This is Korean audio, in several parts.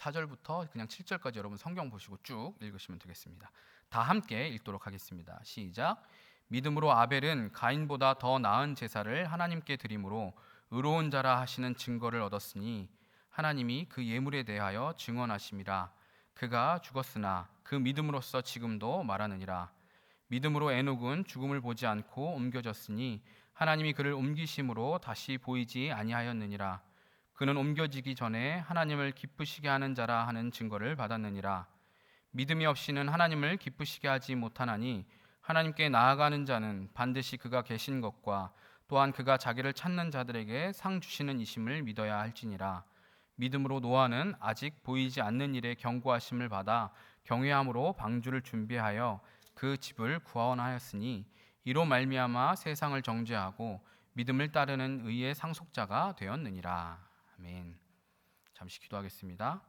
4절부터 그냥 7절까지 여러분 성경 보시고 쭉 읽으시면 되겠습니다. 다 함께 읽도록 하겠습니다. 시작. 믿음으로 아벨은 가인보다 더 나은 제사를 하나님께 드림으로 의로운 자라 하시는 증거를 얻었으니 하나님이 그 예물에 대하여 증언하심이라. 그가 죽었으나 그 믿음으로써 지금도 말하느니라. 믿음으로 에녹은 죽음을 보지 않고 옮겨졌으니 하나님이 그를 옮기심으로 다시 보이지 아니하였느니라. 그는 옮겨지기 전에 하나님을 기쁘시게 하는 자라 하는 증거를 받았느니라. 믿음이 없이는 하나님을 기쁘시게 하지 못하나니 하나님께 나아가는 자는 반드시 그가 계신 것과 또한 그가 자기를 찾는 자들에게 상 주시는 이심을 믿어야 할지니라. 믿음으로 노아는 아직 보이지 않는 일에 경고하심을 받아 경외함으로 방주를 준비하여 그 집을 구원하였으니 이로 말미암아 세상을 정죄하고 믿음을 따르는 의의 상속자가 되었느니라. 아멘. 잠시 기도하겠습니다.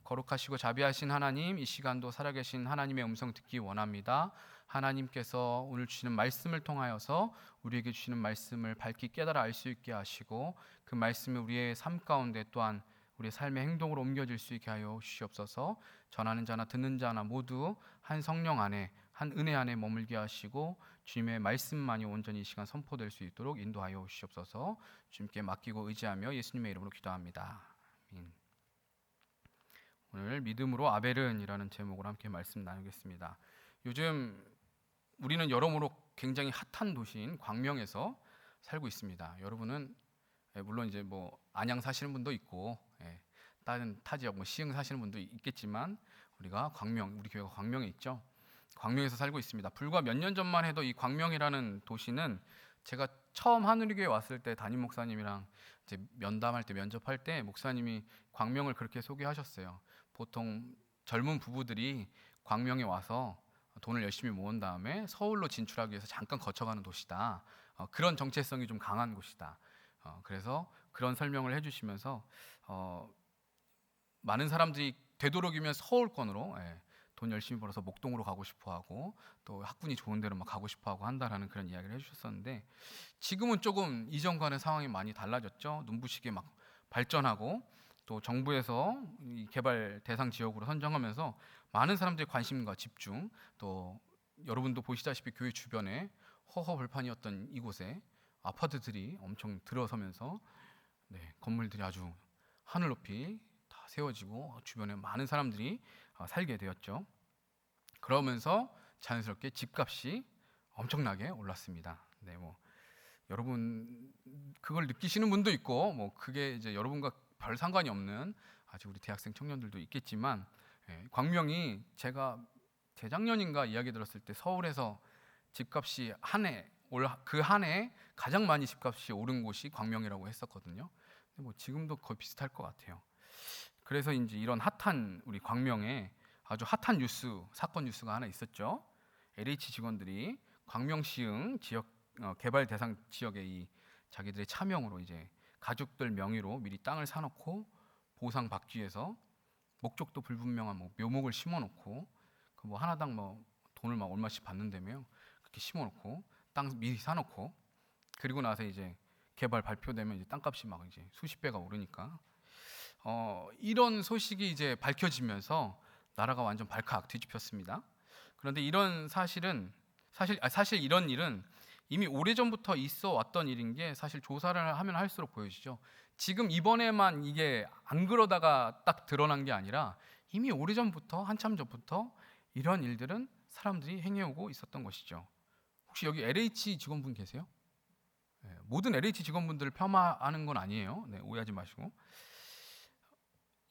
거룩하시고 자비하신 하나님, 이 시간도 살아계신 하나님의 음성 듣기 원합니다. 하나님께서 오늘 주시는 말씀을 통하여서 우리에게 주시는 말씀을 밝히 깨달아 알 수 있게 하시고 그 말씀이 우리의 삶 가운데 또한 우리의 삶의 행동으로 옮겨질 수 있게 하여 주시옵소서. 전하는 자나 듣는 자나 모두 한 성령 안에, 한 은혜 안에 머물게 하시고 주님의 말씀만이 온전히 이 시간 선포될 수 있도록 인도하여 주시옵소서. 주님께 맡기고 의지하며 예수님의 이름으로 기도합니다. 아멘. 오늘 믿음으로 아벨은 이라는 제목으로 함께 말씀 나누겠습니다. 요즘 우리는 여러모로 굉장히 핫한 도시인 광명에서 살고 있습니다. 여러분은 물론 이제 뭐 안양 사시는 분도 있고 다른 타 지역 시흥 사시는 분도 있겠지만 우리가 광명, 우리 교회가 광명에 있죠. 광명에서 살고 있습니다. 불과 몇 년 전만 해도 이 광명이라는 도시는 제가 처음 하늘교회 왔을 때 담임 목사님이랑 이제 면담할 때 면접할 때 목사님이 광명을 그렇게 소개하셨어요. 보통 젊은 부부들이 광명에 와서 돈을 열심히 모은 다음에 서울로 진출하기 위해서 잠깐 거쳐가는 도시다. 그런 정체성이 좀 강한 곳이다. 그래서 그런 설명을 해주시면서 많은 사람들이 되도록이면 서울권으로 돈 열심히 벌어서 목동으로 가고 싶어하고 또 학군이 좋은 데로 막 가고 싶어하고 한다라는 그런 이야기를 해주셨었는데 지금은 조금 이전과는 상황이 많이 달라졌죠. 눈부시게 막 발전하고 또 정부에서 이 개발 대상 지역으로 선정하면서 많은 사람들의 관심과 집중, 또 여러분도 보시다시피 교회 주변에 허허벌판이었던 이곳에 아파트들이 엄청 들어서면서 건물들이 아주 하늘 높이 다 세워지고 주변에 많은 사람들이 살게 되었죠. 그러면서 자연스럽게 집값이 엄청나게 올랐습니다. 여러분 그걸 느끼시는 분도 있고 그게 이제 여러분과 별 상관이 없는 아직 우리 대학생 청년들도 있겠지만 광명이 제가 재작년인가 이야기 들었을 때 서울에서 집값이 그 한 해 가장 많이 집값이 오른 곳이 광명이라고 했었거든요. 근데 지금도 거의 비슷할 것 같아요. 그래서 이제 이런 핫한 우리 광명에 아주 핫한 사건 뉴스가 하나 있었죠. LH 직원들이 광명 시흥 지역 개발 대상 지역에 이 자기들의 차명으로 이제 가족들 명의로 미리 땅을 사놓고 보상 받기 위해서 목적도 불분명한 묘목을 심어놓고 그 하나당 돈을 얼마씩 받는다며요. 그렇게 심어놓고 땅 미리 사놓고 그리고 나서 이제 개발 발표되면 이제 땅값이 이제 수십 배가 오르니까 이런 소식이 이제 밝혀지면서 나라가 완전 발칵 뒤집혔습니다. 그런데 이런 사실 이런 일은 이미 오래전부터 있어 왔던 일인 게 사실 조사를 하면 할수록 보여지죠. 지금 이번에만 이게 안 그러다가 딱 드러난 게 아니라 이미 오래전부터 한참 전부터 이런 일들은 사람들이 행해오고 있었던 것이죠. 혹시 여기 LH 직원분 계세요? 모든 LH 직원분들을 폄하하는 건 아니에요. 오해하지 마시고.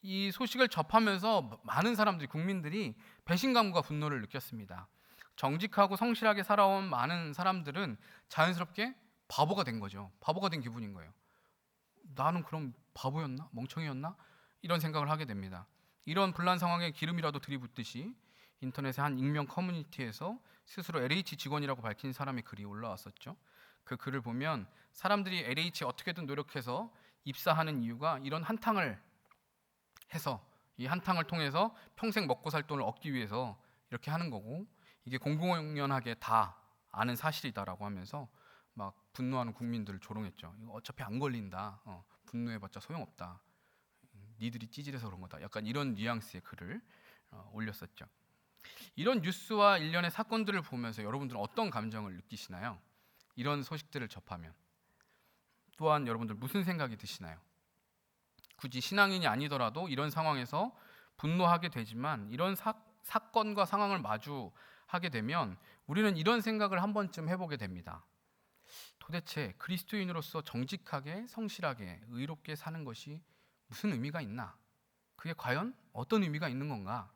이 소식을 접하면서 많은 사람들이, 국민들이 배신감과 분노를 느꼈습니다. 정직하고 성실하게 살아온 많은 사람들은 자연스럽게 바보가 된 거죠. 바보가 된 기분인 거예요. 나는 그럼 바보였나? 멍청이였나? 이런 생각을 하게 됩니다. 이런 분란 상황에 기름이라도 들이붓듯이 인터넷의 한 익명 커뮤니티에서 스스로 LH 직원이라고 밝힌 사람의 글이 올라왔었죠. 그 글을 보면 사람들이 LH에 어떻게든 노력해서 입사하는 이유가 이런 한탕을 해서 이 한탕을 통해서 평생 먹고 살 돈을 얻기 위해서 이렇게 하는 거고 이게 공공연하게 다 아는 사실이다라고 하면서 막 분노하는 국민들을 조롱했죠. 이거 어차피 안 걸린다. 분노해봤자 소용없다. 니들이 찌질해서 그런 거다. 약간 이런 뉘앙스의 글을 올렸었죠. 이런 뉴스와 일련의 사건들을 보면서 여러분들은 어떤 감정을 느끼시나요? 이런 소식들을 접하면 또한 여러분들 무슨 생각이 드시나요? 굳이 신앙인이 아니더라도 이런 상황에서 분노하게 되지만 이런 사건과 상황을 마주하게 되면 우리는 이런 생각을 한 번쯤 해보게 됩니다. 도대체 그리스도인으로서 정직하게, 성실하게, 의롭게 사는 것이 무슨 의미가 있나? 그게 과연 어떤 의미가 있는 건가?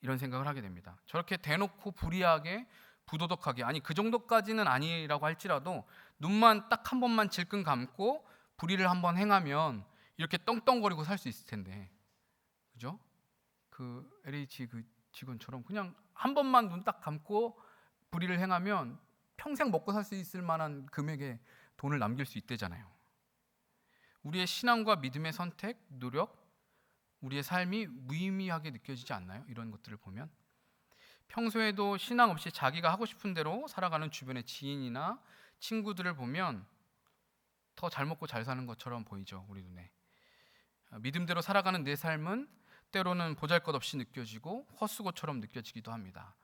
이런 생각을 하게 됩니다. 저렇게 대놓고 불의하게, 부도덕하게, 아니 그 정도까지는 아니라고 할지라도 눈만 딱 한 번만 질끈 감고 불의를 한번 행하면 이렇게 떵떵거리고 살 수 있을 텐데, 그죠? 그 LH 그 직원처럼 그냥 한 번만 눈 딱 감고 불의를 행하면 평생 먹고 살 수 있을 만한 금액의 돈을 남길 수 있대잖아요. 우리의 신앙과 믿음의 선택, 노력, 우리의 삶이 무의미하게 느껴지지 않나요? 이런 것들을 보면 평소에도 신앙 없이 자기가 하고 싶은 대로 살아가는 주변의 지인이나 친구들을 보면 더 잘 먹고 잘 사는 것처럼 보이죠, 우리 눈에. 믿음대로 살아가는 내 삶은 때로는 보잘것없이 느껴지고 헛수고처럼 느껴지기도 합니다.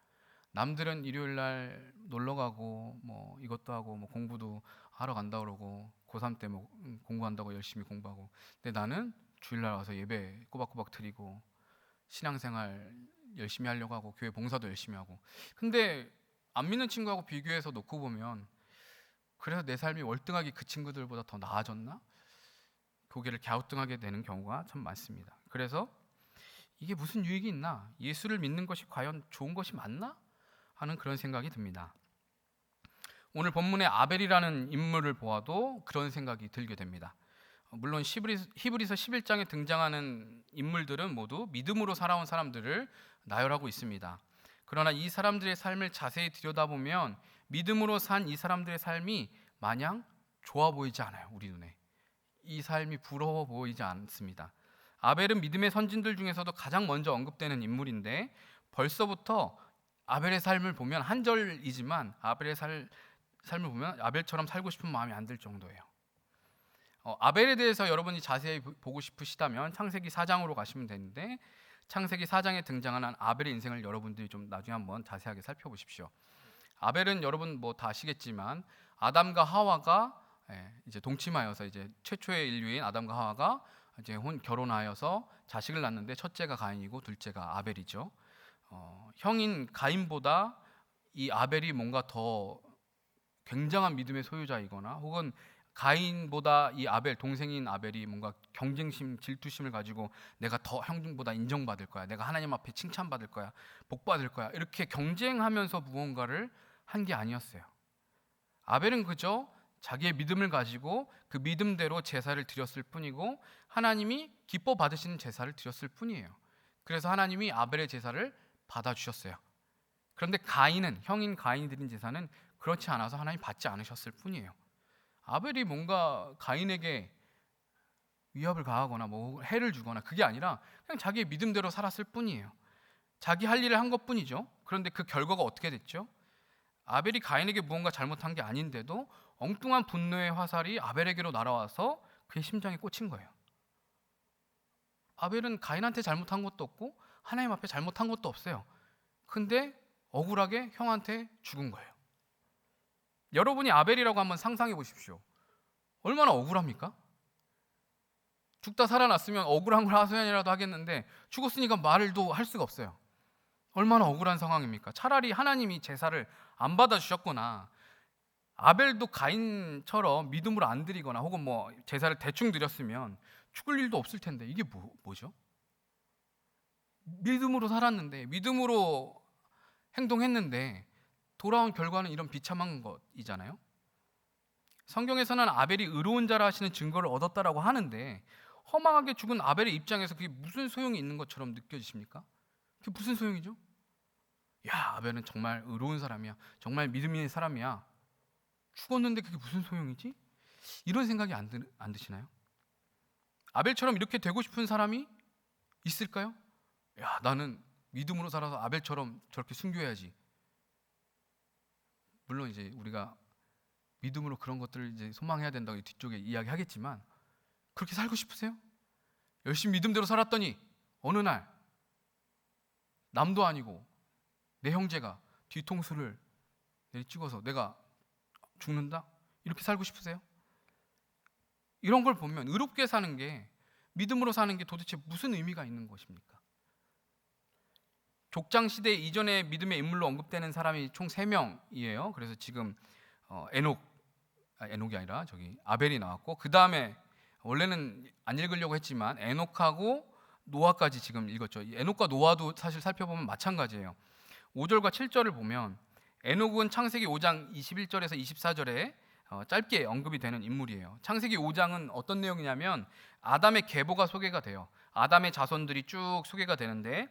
남들은 일요일 날 놀러 가고 뭐 이것도 하고 뭐 공부도 하러 간다 그러고 고3 때 뭐 공부한다고 열심히 공부하고, 근데 나는 주일날 와서 예배 꼬박꼬박 드리고 신앙생활 열심히 하려고 하고 교회 봉사도 열심히 하고, 근데 안 믿는 친구하고 비교해서 놓고 보면 그래서 내 삶이 월등하게 그 친구들보다 더 나아졌나? 고개를 갸우뚱하게 되는 경우가 참 많습니다. 그래서 이게 무슨 유익이 있나? 예수를 믿는 것이 과연 좋은 것이 맞나? 하는 그런 생각이 듭니다. 오늘 본문의 아벨이라는 인물을 보아도 그런 생각이 들게 됩니다. 물론 히브리서 11장에 등장하는 인물들은 모두 믿음으로 살아온 사람들을 나열하고 있습니다. 그러나 이 사람들의 삶을 자세히 들여다보면 믿음으로 산 이 사람들의 삶이 마냥 좋아 보이지 않아요. 우리 눈에 이 삶이 부러워 보이지 않습니다. 아벨은 믿음의 선진들 중에서도 가장 먼저 언급되는 인물인데 벌써부터 아벨의 삶을 보면 한 절이지만 아벨의 삶을 보면 아벨처럼 살고 싶은 마음이 안 들 정도예요. 아벨에 대해서 여러분이 자세히 보고 싶으시다면 창세기 4장으로 가시면 되는데, 창세기 4장에 등장하는 아벨의 인생을 여러분들이 좀 나중에 한번 자세하게 살펴보십시오. 아벨은 여러분 뭐 다 아시겠지만 아담과 하와가 이제 동침하여서 이제 최초의 인류인 아담과 하와가 이제 결혼하여서 자식을 낳는데 첫째가 가인이고 둘째가 아벨이죠. 형인 가인보다 이 아벨이 뭔가 더 굉장한 믿음의 소유자이거나 혹은 가인보다 이 아벨, 동생인 아벨이 뭔가 경쟁심, 질투심을 가지고 내가 더 형님보다 인정받을 거야, 내가 하나님 앞에 칭찬받을 거야, 복받을 거야, 이렇게 경쟁하면서 무언가를 한 게 아니었어요. 아벨은 그저 자기의 믿음을 가지고 그 믿음대로 제사를 드렸을 뿐이고 하나님이 기뻐 받으시는 제사를 드렸을 뿐이에요. 그래서 하나님이 아벨의 제사를 받아주셨어요. 그런데 가인은, 형인 가인이 드린 제사는 그렇지 않아서 하나님 받지 않으셨을 뿐이에요. 아벨이 뭔가 가인에게 위협을 가하거나 뭐 해를 주거나 그게 아니라 그냥 자기의 믿음대로 살았을 뿐이에요. 자기 할 일을 한 것뿐이죠. 그런데 그 결과가 어떻게 됐죠? 아벨이 가인에게 무언가 잘못한 게 아닌데도 엉뚱한 분노의 화살이 아벨에게로 날아와서 그의 심장에 꽂힌 거예요. 아벨은 가인한테 잘못한 것도 없고 하나님 앞에 잘못한 것도 없어요. 근데 억울하게 형한테 죽은 거예요. 여러분이 아벨이라고 한번 상상해 보십시오. 얼마나 억울합니까? 죽다 살아났으면 억울한 걸 하소연이라도 하겠는데 죽었으니까 말도 할 수가 없어요. 얼마나 억울한 상황입니까? 차라리 하나님이 제사를 안 받아주셨거나 아벨도 가인처럼 믿음으로 안 드리거나 혹은 뭐 제사를 대충 드렸으면 죽을 일도 없을 텐데 이게 뭐죠? 믿음으로 살았는데, 믿음으로 행동했는데 돌아온 결과는 이런 비참한 것이잖아요. 성경에서는 아벨이 의로운 자라 하시는 증거를 얻었다라고 하는데 허망하게 죽은 아벨의 입장에서 그게 무슨 소용이 있는 것처럼 느껴지십니까? 그게 무슨 소용이죠? 야, 아벨은 정말 의로운 사람이야, 정말 믿음 있는 사람이야, 죽었는데 그게 무슨 소용이지? 이런 생각이 안 드시나요? 아벨처럼 이렇게 되고 싶은 사람이 있을까요? 야, 나는 믿음으로 살아서 아벨처럼 저렇게 순교해야지. 물론 이제 우리가 믿음으로 그런 것들을 이제 소망해야 된다고 뒤쪽에 이야기하겠지만 그렇게 살고 싶으세요? 열심히 믿음대로 살았더니 어느 날 남도 아니고 내 형제가 뒤통수를 찍어서 내가 죽는다? 이렇게 살고 싶으세요? 이런 걸 보면 의롭게 사는 게, 믿음으로 사는 게 도대체 무슨 의미가 있는 것입니까? 족장시대 이전에 믿음의 인물로 언급되는 사람이 총 3명이에요. 그래서 지금 에녹이 아니라 아벨이 나왔고, 그 다음에 원래는 안 읽으려고 했지만 에녹하고 노아까지 지금 읽었죠. 에녹과 노아도 사실 살펴보면 마찬가지예요. 5절과 7절을 보면 에녹은 창세기 5장 21절에서 24절에 짧게 언급이 되는 인물이에요. 창세기 5장은 어떤 내용이냐면 아담의 계보가 소개가 돼요. 아담의 자손들이 쭉 소개가 되는데,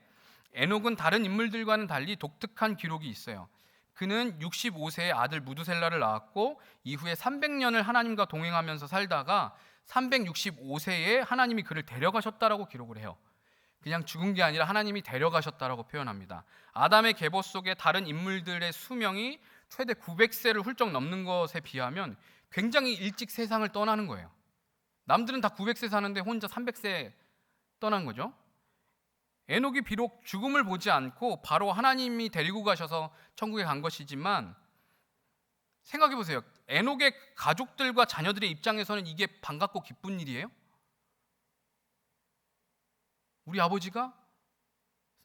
에녹은 다른 인물들과는 달리 독특한 기록이 있어요. 그는 65세의 아들 무두셀라를 낳았고 이후에 300년을 하나님과 동행하면서 살다가 365세에 하나님이 그를 데려가셨다라고 기록을 해요. 그냥 죽은 게 아니라 하나님이 데려가셨다라고 표현합니다. 아담의 계보 속에 다른 인물들의 수명이 최대 900세를 훌쩍 넘는 것에 비하면 굉장히 일찍 세상을 떠나는 거예요. 남들은 다 900세 사는데 혼자 300세 떠난 거죠. 에녹이 비록 죽음을 보지 않고 바로 하나님이 데리고 가셔서 천국에 간 것이지만, 생각해 보세요. 에녹의 가족들과 자녀들의 입장에서는 이게 반갑고 기쁜 일이에요? 우리 아버지가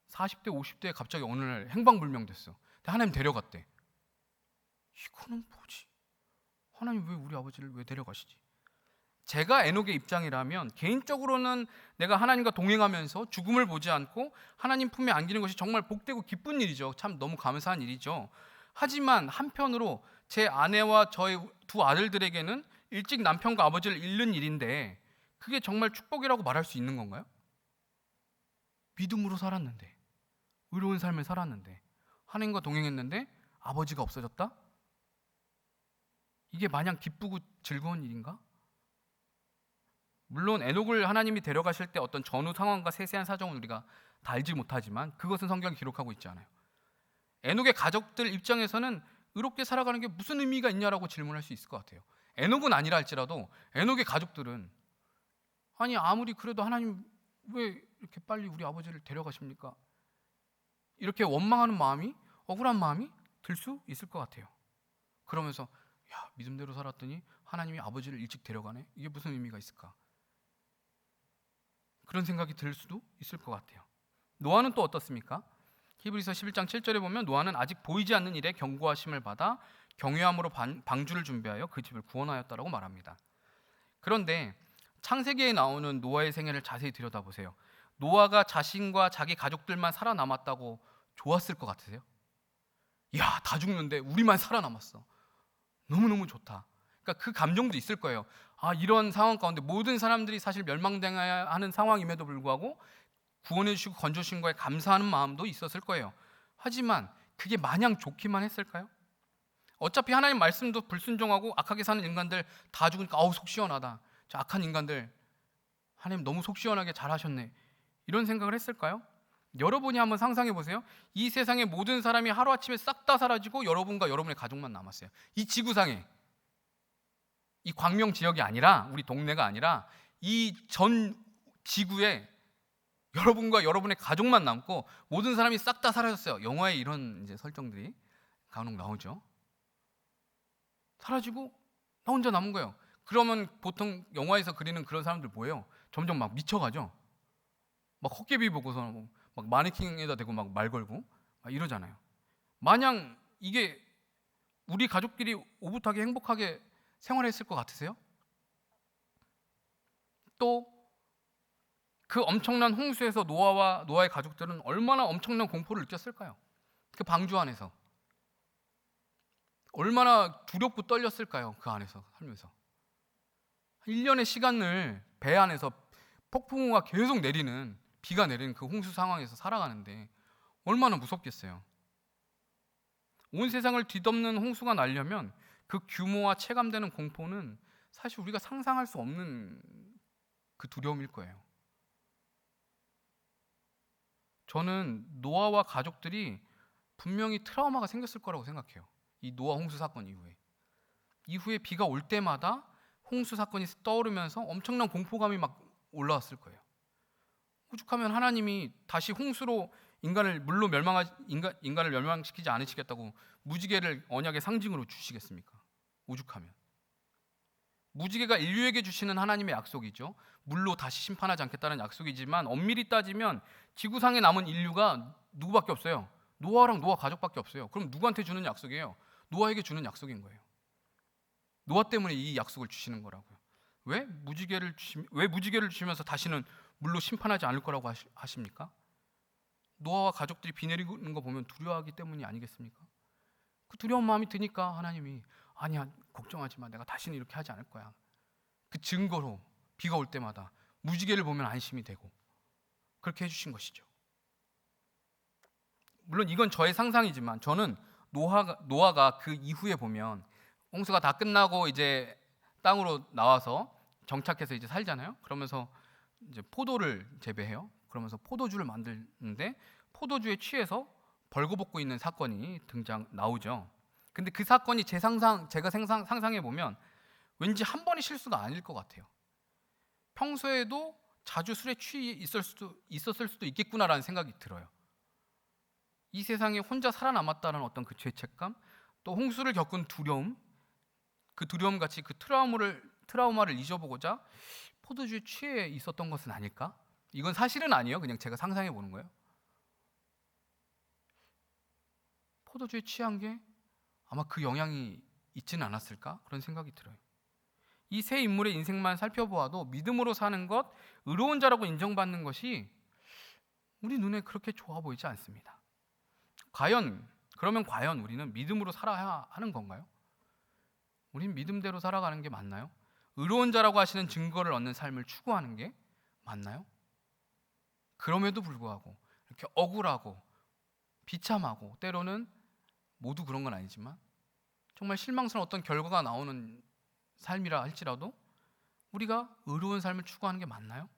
40대 50대에 갑자기 어느 날 행방불명됐어. 하나님 데려갔대. 이거는 뭐지? 하나님 왜 우리 아버지를 왜 데려가시지? 제가 에녹의 입장이라면 개인적으로는 내가 하나님과 동행하면서 죽음을 보지 않고 하나님 품에 안기는 것이 정말 복되고 기쁜 일이죠. 참 너무 감사한 일이죠. 하지만 한편으로 제 아내와 저의 2 아들들에게는 일찍 남편과 아버지를 잃는 일인데, 그게 정말 축복이라고 말할 수 있는 건가요? 믿음으로 살았는데, 의로운 삶을 살았는데, 하나님과 동행했는데 아버지가 없어졌다? 이게 마냥 기쁘고 즐거운 일인가? 물론 에녹을 하나님이 데려가실 때 어떤 전후 상황과 세세한 사정은 우리가 다 알지 못하지만 그것은 성경이 기록하고 있지 않아요. 에녹의 가족들 입장에서는 의롭게 살아가는 게 무슨 의미가 있냐라고 질문할 수 있을 것 같아요. 에녹은 아니라 할지라도 에녹의 가족들은 아니 아무리 그래도 하나님 왜 이렇게 빨리 우리 아버지를 데려가십니까? 이렇게 원망하는 마음이, 억울한 마음이 들 수 있을 것 같아요. 그러면서 야, 믿음대로 살았더니 하나님이 아버지를 일찍 데려가네? 이게 무슨 의미가 있을까? 그런 생각이 들 수도 있을 것 같아요. 노아는 또 어떻습니까? 히브리서 11장 7절에 보면 노아는 아직 보이지 않는 일에 경고하심을 받아 경외함으로 방주를 준비하여 그 집을 구원하였다라고 말합니다. 그런데 창세기에 나오는 노아의 생애를 자세히 들여다보세요. 노아가 자신과 자기 가족들만 살아남았다고 좋았을 것 같으세요? 야, 다 죽는데 우리만 살아남았어. 너무너무 좋다. 그러니까 그 감정도 있을 거예요. 아, 이런 상황 가운데 모든 사람들이 사실 멸망당해야 하는 상황임에도 불구하고 구원해 주시고 건져 주신 거에 감사하는 마음도 있었을 거예요. 하지만 그게 마냥 좋기만 했을까요? 어차피 하나님 말씀도 불순종하고 악하게 사는 인간들 다 죽으니까 아우 속 시원하다. 저 악한 인간들 하나님 너무 속 시원하게 잘하셨네. 이런 생각을 했을까요? 여러분이 한번 상상해 보세요. 이 세상의 모든 사람이 하루아침에 싹 다 사라지고 여러분과 여러분의 가족만 남았어요. 이 지구상에, 이 광명 지역이 아니라, 우리 동네가 아니라 이 전 지구에 여러분과 여러분의 가족만 남고 모든 사람이 싹 다 사라졌어요. 영화에 이런 이제 설정들이 간혹 나오죠. 사라지고 나 혼자 남은 거예요. 그러면 보통 영화에서 그리는 그런 사람들 뭐예요? 점점 막 미쳐가죠. 막 헛개비 보고서 막 마네킹에다 대고 막 말 걸고 막 이러잖아요. 마냥 이게 우리 가족끼리 오붓하게 행복하게 생활했을 것 같으세요? 또 그 엄청난 홍수에서 노아와 노아의 가족들은 얼마나 엄청난 공포를 느꼈을까요? 그 방주 안에서 얼마나 두렵고 떨렸을까요? 그 안에서 살면서 1년의 시간을 배 안에서 폭풍우가 계속 내리는, 비가 내리는 그 홍수 상황에서 살아가는데 얼마나 무섭겠어요. 온 세상을 뒤덮는 홍수가 나려면 그 규모와 체감되는 공포는 사실 우리가 상상할 수 없는 그 두려움일 거예요. 저는 노아와 가족들이 분명히 트라우마가 생겼을 거라고 생각해요. 이 노아 홍수 사건 이후에 비가 올 때마다 홍수 사건이 떠오르면서 엄청난 공포감이 막 올라왔을 거예요. 오죽하면 하나님이 다시 홍수로 인간을 멸망시키지 않으시겠다고 무지개를 언약의 상징으로 주시겠습니까? 오죽하면. 무지개가 인류에게 주시는 하나님의 약속이죠. 물로 다시 심판하지 않겠다는 약속이지만 엄밀히 따지면 지구상에 남은 인류가 누구밖에 없어요. 노아랑 노아 가족밖에 없어요. 그럼 누구한테 주는 약속이에요? 노아에게 주는 약속인 거예요. 노아 때문에 이 약속을 주시는 거라고요. 왜 무지개를 주시면서 다시는 물로 심판하지 않을 거라고 하십니까? 노아와 가족들이 비 내리는 거 보면 두려워하기 때문이 아니겠습니까? 그 두려운 마음이 드니까 하나님이 아니야, 걱정하지 마, 내가 다시는 이렇게 하지 않을 거야. 그 증거로 비가 올 때마다 무지개를 보면 안심이 되고 그렇게 해주신 것이죠. 물론 이건 저의 상상이지만 저는 노아가 그 이후에 보면 홍수가 다 끝나고 이제 땅으로 나와서 정착해서 이제 살잖아요. 그러면서 이제 포도를 재배해요. 그러면서 포도주를 만드는데 포도주에 취해서 벌거벗고 있는 사건이 나오죠. 근데 그 사건이 제가 상상해 보면 왠지 한 번의 실수가 아닐 것 같아요. 평소에도 자주 술에 취해 있었을 수도 있겠구나라는 생각이 들어요. 이 세상에 혼자 살아남았다는 어떤 그 죄책감, 또 홍수를 겪은 두려움, 그 두려움 같이 그 트라우마를 잊어보고자 포도주에 취해 있었던 것은 아닐까? 이건 사실은 아니에요. 그냥 제가 상상해 보는 거예요. 포도주에 취한 게 아마 그 영향이 있지는 않았을까? 그런 생각이 들어요. 이 세 인물의 인생만 살펴보아도 믿음으로 사는 것, 의로운 자라고 인정받는 것이 우리 눈에 그렇게 좋아 보이지 않습니다. 그러면 과연 우리는 믿음으로 살아야 하는 건가요? 우린 믿음대로 살아가는 게 맞나요? 의로운 자라고 하시는 증거를 얻는 삶을 추구하는 게 맞나요? 그럼에도 불구하고 이렇게 억울하고 비참하고 때로는 모두 그런 건 아니지만 정말 실망스러운 어떤 결과가 나오는 삶이라 할지라도 우리가 의로운 삶을 추구하는 게 맞나요?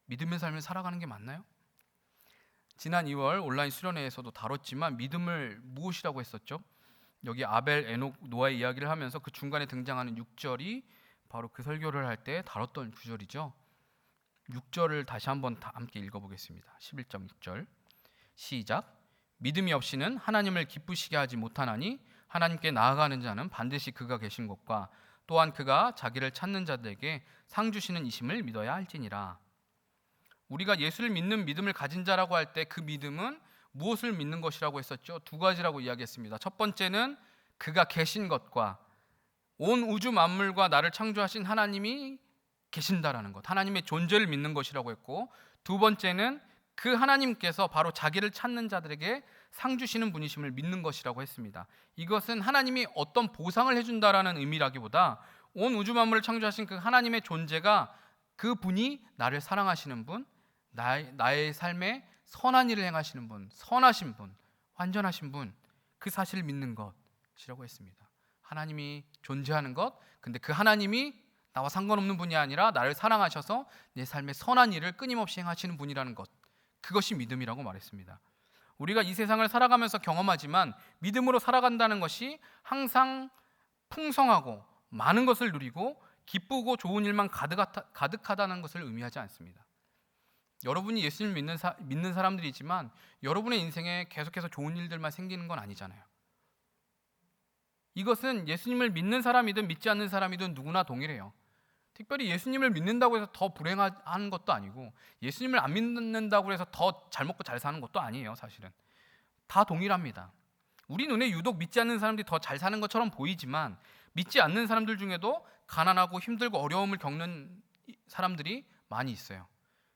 믿음의 삶을 살아가는 게 맞나요? 지난 2월 온라인 수련회에서도 다뤘지만 믿음을 무엇이라고 했었죠? 여기 아벨, 에녹, 노아의 이야기를 하면서 그 중간에 등장하는 6절이 바로 그 설교를 할 때 다뤘던 구절이죠. 6절을 다시 한번 다 함께 읽어보겠습니다. 11.6절 시작. 믿음이 없이는 하나님을 기쁘시게 하지 못하나니 하나님께 나아가는 자는 반드시 그가 계신 것과 또한 그가 자기를 찾는 자들에게 상 주시는 이심을 믿어야 할지니라. 우리가 예수를 믿는 믿음을 가진 자라고 할 때 그 믿음은 무엇을 믿는 것이라고 했었죠? 두 가지라고 이야기했습니다. 첫 번째는 그가 계신 것과 온 우주 만물과 나를 창조하신 하나님이 계신다라는 것, 하나님의 존재를 믿는 것이라고 했고, 두 번째는 그 하나님께서 바로 자기를 찾는 자들에게 상 주시는 분이심을 믿는 것이라고 했습니다. 이것은 하나님이 어떤 보상을 해준다라는 의미라기보다 온 우주 만물을 창조하신 그 하나님의 존재가 그 분이 나를 사랑하시는 분, 나의 삶에 선한 일을 행하시는 분, 선하신 분, 완전하신 분, 그 사실을 믿는 것이라고 했습니다. 하나님이 존재하는 것, 근데 그 하나님이 나와 상관없는 분이 아니라 나를 사랑하셔서 내 삶에 선한 일을 끊임없이 행하시는 분이라는 것, 그것이 믿음이라고 말했습니다. 우리가 이 세상을 살아가면서 경험하지만 믿음으로 살아간다는 것이 항상 풍성하고 많은 것을 누리고 기쁘고 좋은 일만 가득하다는 것을 의미하지 않습니다. 여러분이 예수님을 믿는 사람들이지만 여러분의 인생에 계속해서 좋은 일들만 생기는 건 아니잖아요. 이것은 예수님을 믿는 사람이든 믿지 않는 사람이든 누구나 동일해요. 특별히 예수님을 믿는다고 해서 더 불행한 것도 아니고 예수님을 안 믿는다고 해서 더 잘 먹고 잘 사는 것도 아니에요. 사실은 다 동일합니다. 우리 눈에 유독 믿지 않는 사람들이 더 잘 사는 것처럼 보이지만 믿지 않는 사람들 중에도 가난하고 힘들고 어려움을 겪는 사람들이 많이 있어요.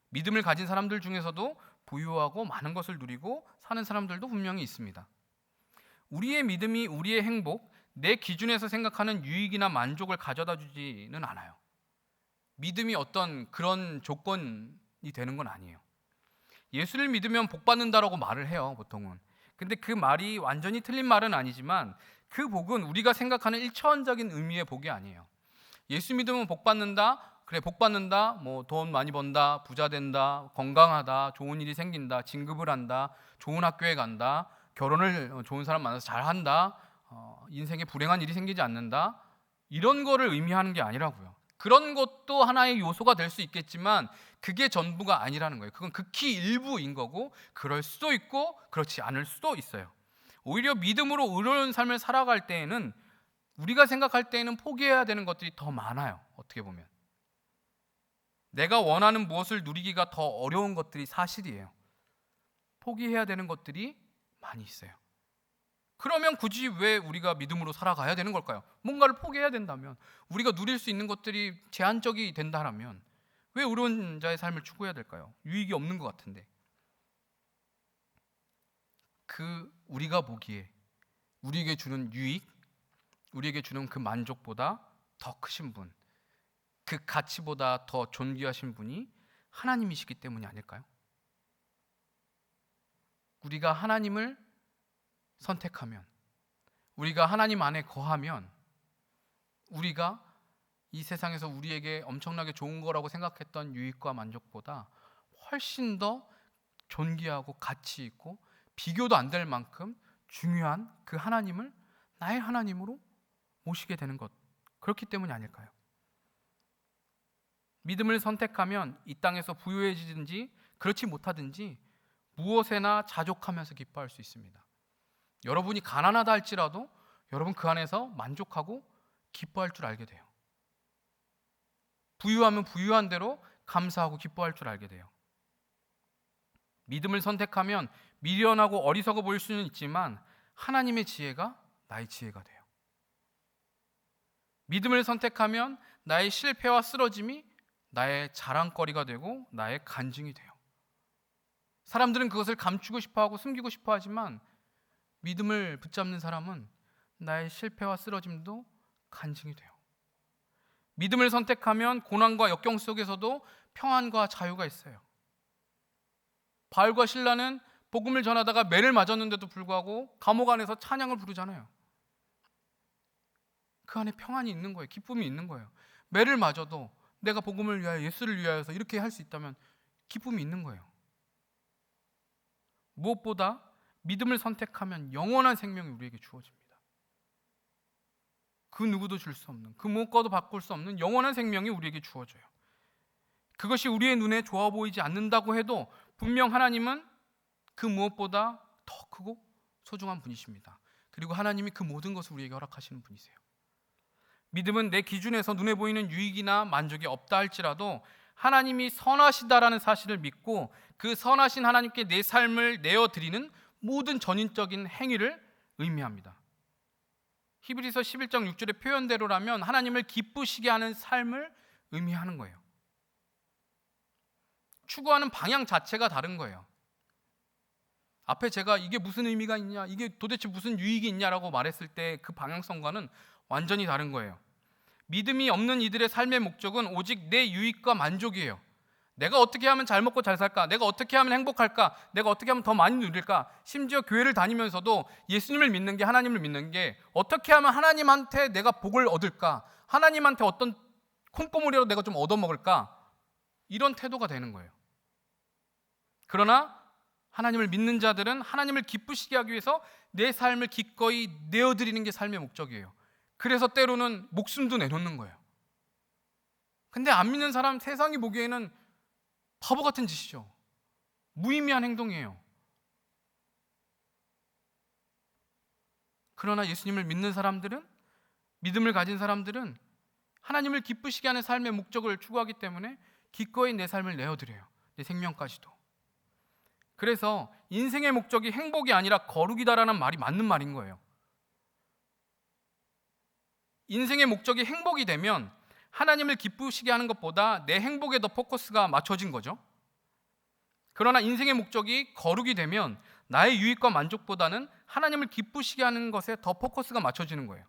믿음을 가진 사람들 중에서도 부유하고 많은 것을 누리고 사는 사람들도 분명히 있습니다. 우리의 믿음이 우리의 행복, 내 기준에서 생각하는 유익이나 만족을 가져다 주지는 않아요. 믿음이 어떤 그런 조건이 되는 건 아니에요. 예수를 믿으면 복 받는다라고 말을 해요, 보통은. 근데 그 말이 완전히 틀린 말은 아니지만 그 복은 우리가 생각하는 일차원적인 의미의 복이 아니에요. 예수 믿으면 복 받는다. 그래, 복 받는다. 뭐 돈 많이 번다, 부자 된다, 건강하다, 좋은 일이 생긴다, 진급을 한다, 좋은 학교에 간다, 결혼을 좋은 사람 만나서 잘한다, 인생에 불행한 일이 생기지 않는다. 이런 거를 의미하는 게 아니라고요. 그런 것도 하나의 요소가 될 수 있겠지만 그게 전부가 아니라는 거예요. 그건 극히 일부인 거고, 그럴 수도 있고 그렇지 않을 수도 있어요. 오히려 믿음으로 의로운 삶을 살아갈 때에는, 우리가 생각할 때에는 포기해야 되는 것들이 더 많아요. 어떻게 보면 내가 원하는 무엇을 누리기가 더 어려운 것들이 사실이에요. 포기해야 되는 것들이 많이 있어요. 그러면 굳이 왜 우리가 믿음으로 살아가야 되는 걸까요? 뭔가를 포기해야 된다면, 우리가 누릴 수 있는 것들이 제한적이 된다면 왜 의로운 자의 삶을 추구해야 될까요? 유익이 없는 것 같은데. 우리가 보기에 우리에게 주는 유익, 우리에게 주는 그 만족보다 더 크신 분, 그 가치보다 더 존귀하신 분이 하나님이시기 때문이 아닐까요? 우리가 하나님을 선택하면, 우리가 하나님 안에 거하면, 우리가 이 세상에서 우리에게 엄청나게 좋은 거라고 생각했던 유익과 만족보다 훨씬 더 존귀하고 가치 있고 비교도 안 될 만큼 중요한 그 하나님을 나의 하나님으로 모시게 되는 것, 그렇기 때문이 아닐까요? 믿음을 선택하면 이 땅에서 부유해지든지 그렇지 못하든지 무엇에나 자족하면서 기뻐할 수 있습니다. 여러분이 가난하다 할지라도 여러분 그 안에서 만족하고 기뻐할 줄 알게 돼요. 부유하면 부유한 대로 감사하고 기뻐할 줄 알게 돼요. 믿음을 선택하면 미련하고 어리석어 보일 수는 있지만 하나님의 지혜가 나의 지혜가 돼요. 믿음을 선택하면 나의 실패와 쓰러짐이 나의 자랑거리가 되고 나의 간증이 돼요. 사람들은 그것을 감추고 싶어하고 숨기고 싶어하지만 믿음을 붙잡는 사람은 나의 실패와 쓰러짐도 간증이 돼요. 믿음을 선택하면 고난과 역경 속에서도 평안과 자유가 있어요. 바울과 실라는 복음을 전하다가 매를 맞았는데도 불구하고 감옥 안에서 찬양을 부르잖아요. 그 안에 평안이 있는 거예요. 기쁨이 있는 거예요. 매를 맞아도 내가 복음을 위하여, 예수를 위하여서 이렇게 할 수 있다면 기쁨이 있는 거예요. 무엇보다 믿음을 선택하면 영원한 생명이 우리에게 주어집니다. 그 누구도 줄 수 없는, 그 무엇과도 바꿀 수 없는 영원한 생명이 우리에게 주어져요. 그것이 우리의 눈에 좋아 보이지 않는다고 해도 분명 하나님은 그 무엇보다 더 크고 소중한 분이십니다. 그리고 하나님이 그 모든 것을 우리에게 허락하시는 분이세요. 믿음은 내 기준에서 눈에 보이는 유익이나 만족이 없다 할지라도 하나님이 선하시다라는 사실을 믿고 그 선하신 하나님께 내 삶을 내어드리는 모든 전인적인 행위를 의미합니다. 히브리서 11장 6절의 표현대로라면 하나님을 기쁘시게 하는 삶을 의미하는 거예요. 추구하는 방향 자체가 다른 거예요. 앞에 제가 이게 무슨 의미가 있냐, 이게 도대체 무슨 유익이 있냐라고 말했을 때 그 방향성과는 완전히 다른 거예요. 믿음이 없는 이들의 삶의 목적은 오직 내 유익과 만족이에요. 내가 어떻게 하면 잘 먹고 잘 살까? 내가 어떻게 하면 행복할까? 내가 어떻게 하면 더 많이 누릴까? 심지어 교회를 다니면서도 예수님을 믿는 게, 하나님을 믿는 게 어떻게 하면 하나님한테 내가 복을 얻을까? 하나님한테 어떤 콩고물이라도 내가 좀 얻어먹을까? 이런 태도가 되는 거예요. 그러나 하나님을 믿는 자들은 하나님을 기쁘시게 하기 위해서 내 삶을 기꺼이 내어드리는 게 삶의 목적이에요. 그래서 때로는 목숨도 내놓는 거예요. 근데 안 믿는 사람, 세상이 보기에는 바보 같은 짓이죠. 무의미한 행동이에요. 그러나 예수님을 믿는 사람들은, 믿음을 가진 사람들은 하나님을 기쁘시게 하는 삶의 목적을 추구하기 때문에 기꺼이 내 삶을 내어드려요. 내 생명까지도. 그래서 인생의 목적이 행복이 아니라 거룩이다라는 말이 맞는 말인 거예요. 인생의 목적이 행복이 되면 하나님을 기쁘시게 하는 것보다 내 행복에 더 포커스가 맞춰진 거죠. 그러나 인생의 목적이 거룩이 되면 나의 유익과 만족보다는 하나님을 기쁘시게 하는 것에 더 포커스가 맞춰지는 거예요.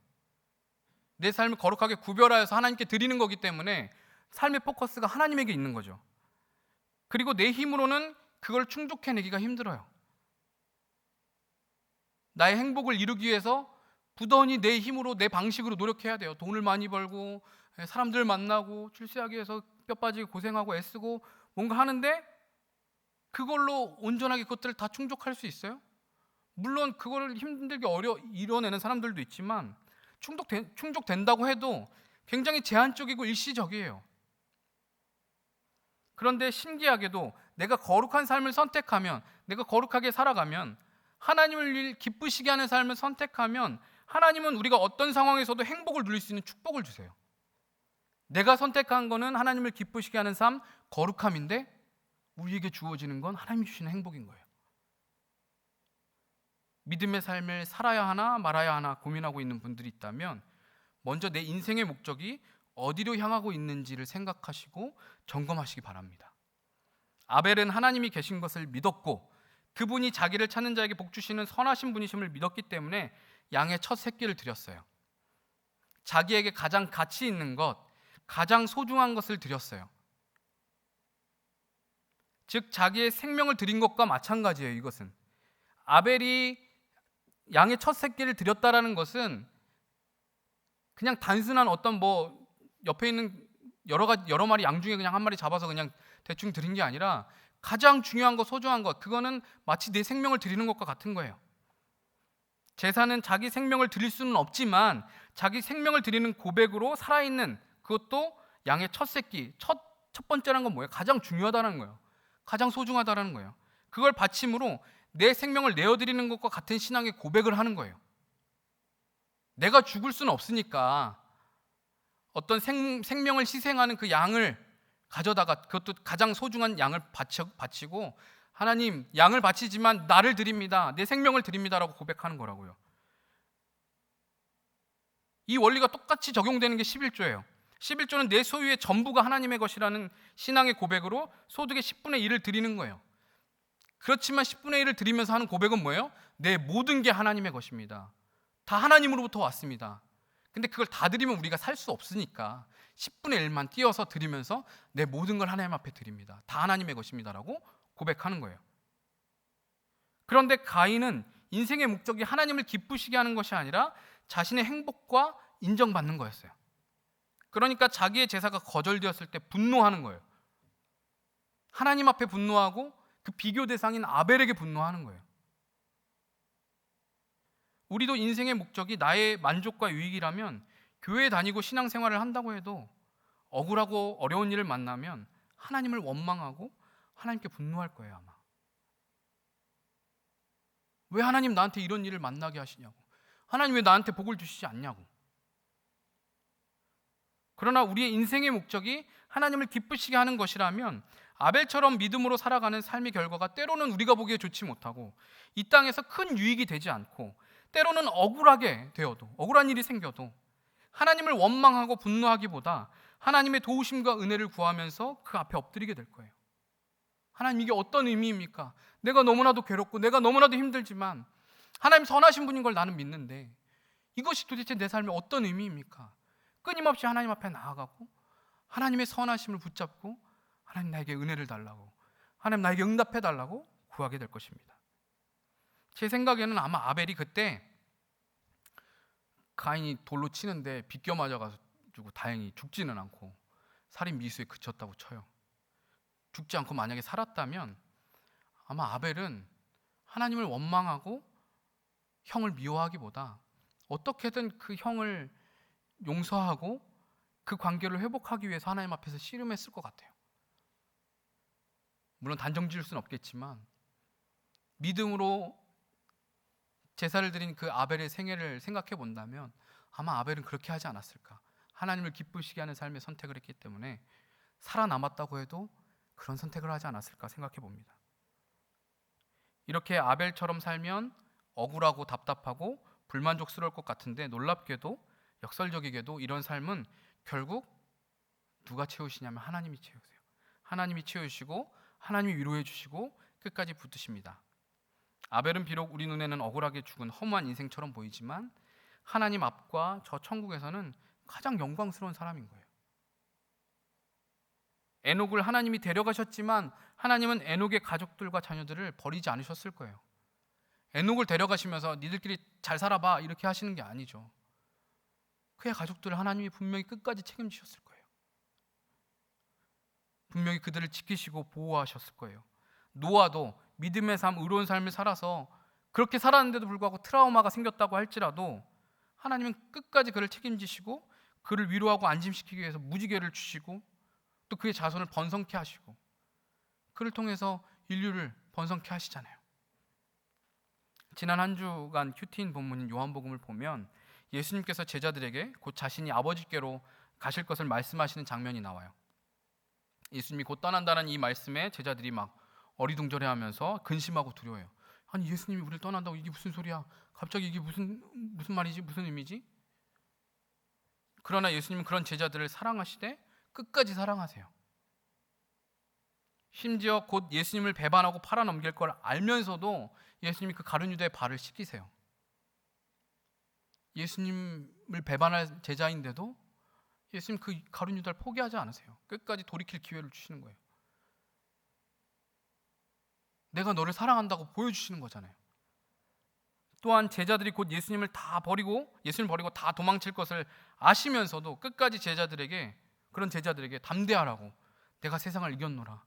내 삶을 거룩하게 구별하여서 하나님께 드리는 거기 때문에 삶의 포커스가 하나님에게 있는 거죠. 그리고 내 힘으로는 그걸 충족해내기가 힘들어요. 나의 행복을 이루기 위해서 부단히 내 힘으로, 내 방식으로 노력해야 돼요. 돈을 많이 벌고 사람들 만나고 출세하기 위해서 뼈 빠지게 고생하고 애쓰고 뭔가 하는데 그걸로 온전하게 그것들을 다 충족할 수 있어요? 물론 그거를 힘들게 이뤄내는 사람들도 있지만 충족된다고 해도 굉장히 제한적이고 일시적이에요. 그런데 신기하게도 내가 거룩한 삶을 선택하면, 내가 거룩하게 살아가면, 하나님을 기쁘시게 하는 삶을 선택하면 하나님은 우리가 어떤 상황에서도 행복을 누릴 수 있는 축복을 주세요. 내가 선택한 거는 하나님을 기쁘시게 하는 삶, 거룩함인데 우리에게 주어지는 건 하나님이 주시는 행복인 거예요. 믿음의 삶을 살아야 하나 말아야 하나 고민하고 있는 분들이 있다면 먼저 내 인생의 목적이 어디로 향하고 있는지를 생각하시고 점검하시기 바랍니다. 아벨은 하나님이 계신 것을 믿었고 그분이 자기를 찾는 자에게 복 주시는 선하신 분이심을 믿었기 때문에 양의 첫 새끼를 드렸어요. 자기에게 가장 가치 있는 것, 가장 소중한 것을 드렸어요. 즉 자기의 생명을 드린 것과 마찬가지예요. 이것은 아벨이 양의 첫 새끼를 드렸다라는 것은 그냥 단순한 어떤 옆에 있는 여러 마리 양 중에 그냥 한 마리 잡아서 그냥 대충 드린 게 아니라 가장 중요한 것, 소중한 것, 그거는 마치 내 생명을 드리는 것과 같은 거예요. 제사는 자기 생명을 드릴 수는 없지만 자기 생명을 드리는 고백으로 살아있는, 그것도 양의 첫 새끼, 첫 번째라는 건 뭐예요? 가장 중요하다는 거예요. 가장 소중하다는 거예요. 그걸 바침으로 내 생명을 내어드리는 것과 같은 신앙의 고백을 하는 거예요. 내가 죽을 수는 없으니까 어떤 생명을 희생하는 그 양을 가져다가, 그것도 가장 소중한 양을 바치고 하나님, 양을 바치지만 나를 드립니다, 내 생명을 드립니다라고 고백하는 거라고요. 이 원리가 똑같이 적용되는 게 11조예요. 11조는 내 소유의 전부가 하나님의 것이라는 신앙의 고백으로 소득의 10분의 1을 드리는 거예요. 그렇지만 10분의 1을 드리면서 하는 고백은 뭐예요? 내 모든 게 하나님의 것입니다. 다 하나님으로부터 왔습니다. 근데 그걸 다 드리면 우리가 살 수 없으니까 10분의 1만 띄어서 드리면서 내 모든 걸 하나님 앞에 드립니다. 다 하나님의 것입니다라고 고백하는 거예요. 그런데 가인은 인생의 목적이 하나님을 기쁘시게 하는 것이 아니라 자신의 행복과 인정받는 거였어요. 그러니까 자기의 제사가 거절되었을 때 분노하는 거예요. 하나님 앞에 분노하고 그 비교 대상인 아벨에게 분노하는 거예요. 우리도 인생의 목적이 나의 만족과 유익이라면 교회 다니고 신앙생활을 한다고 해도 억울하고 어려운 일을 만나면 하나님을 원망하고 하나님께 분노할 거예요. 아마 왜 하나님 나한테 이런 일을 만나게 하시냐고, 하나님 왜 나한테 복을 주시지 않냐고. 그러나 우리의 인생의 목적이 하나님을 기쁘시게 하는 것이라면 아벨처럼 믿음으로 살아가는 삶의 결과가 때로는 우리가 보기에 좋지 못하고 이 땅에서 큰 유익이 되지 않고 때로는 억울하게 되어도, 억울한 일이 생겨도 하나님을 원망하고 분노하기보다 하나님의 도우심과 은혜를 구하면서 그 앞에 엎드리게 될 거예요. 하나님, 이게 어떤 의미입니까? 내가 너무나도 괴롭고 내가 너무나도 힘들지만 하나님 선하신 분인 걸 나는 믿는데 이것이 도대체 내 삶에 어떤 의미입니까? 끊임없이 하나님 앞에 나아가고 하나님의 선하심을 붙잡고 하나님 나에게 은혜를 달라고, 하나님 나에게 응답해 달라고 구하게 될 것입니다. 제 생각에는 아마 아벨이 그때 가인이 돌로 치는데 비껴 맞아가지고 다행히 죽지는 않고 살인 미수에 그쳤다고 쳐요. 죽지 않고 만약에 살았다면 아마 아벨은 하나님을 원망하고 형을 미워하기보다 어떻게든 그 형을 용서하고 그 관계를 회복하기 위해서 하나님 앞에서 씨름했을 것 같아요. 물론 단정 지을 수는 없겠지만 믿음으로 제사를 드린 그 아벨의 생애를 생각해 본다면 아마 아벨은 그렇게 하지 않았을까. 하나님을 기쁘시게 하는 삶의 선택을 했기 때문에 살아남았다고 해도 그런 선택을 하지 않았을까 생각해 봅니다. 이렇게 아벨처럼 살면 억울하고 답답하고 불만족스러울 것 같은데 놀랍게도, 역설적이게도 이런 삶은 결국 누가 채우시냐면 하나님이 채우세요. 하나님이 채우시고 하나님이 위로해 주시고 끝까지 붙드십니다. 아벨은 비록 우리 눈에는 억울하게 죽은 허무한 인생처럼 보이지만 하나님 앞과 저 천국에서는 가장 영광스러운 사람인 거예요. 에녹을 하나님이 데려가셨지만 하나님은 에녹의 가족들과 자녀들을 버리지 않으셨을 거예요. 에녹을 데려가시면서 니들끼리 잘 살아봐 이렇게 하시는 게 아니죠. 그의 가족들을 하나님이 분명히 끝까지 책임지셨을 거예요. 분명히 그들을 지키시고 보호하셨을 거예요. 노아도 믿음의 삶, 의로운 삶을 살아서 그렇게 살았는데도 불구하고 트라우마가 생겼다고 할지라도 하나님은 끝까지 그를 책임지시고 그를 위로하고 안심시키기 위해서 무지개를 주시고 또 그의 자손을 번성케 하시고 그를 통해서 인류를 번성케 하시잖아요. 지난 한 주간 큐티인 본문인 요한복음을 보면 예수님께서 제자들에게 곧 자신이 아버지께로 가실 것을 말씀하시는 장면이 나와요. 예수님이 곧 떠난다는 이 말씀에 제자들이 막 어리둥절해하면서 근심하고 두려워해요. 아니 예수님이 우리를 떠난다고 이게 무슨 소리야? 갑자기 이게 무슨 말이지? 무슨 의미지? 그러나 예수님은 그런 제자들을 사랑하시되 끝까지 사랑하세요. 심지어 곧 예수님을 배반하고 팔아넘길 걸 알면서도 예수님이 그 가룟 유다의 발을 씻기세요. 예수님을 배반할 제자인데도 예수님 그 가룟 유다를 포기하지 않으세요. 끝까지 돌이킬 기회를 주시는 거예요. 내가 너를 사랑한다고 보여주시는 거잖아요. 또한 제자들이 곧 예수님을 버리고 다 도망칠 것을 아시면서도 끝까지 그런 제자들에게 담대하라고, 내가 세상을 이겼노라,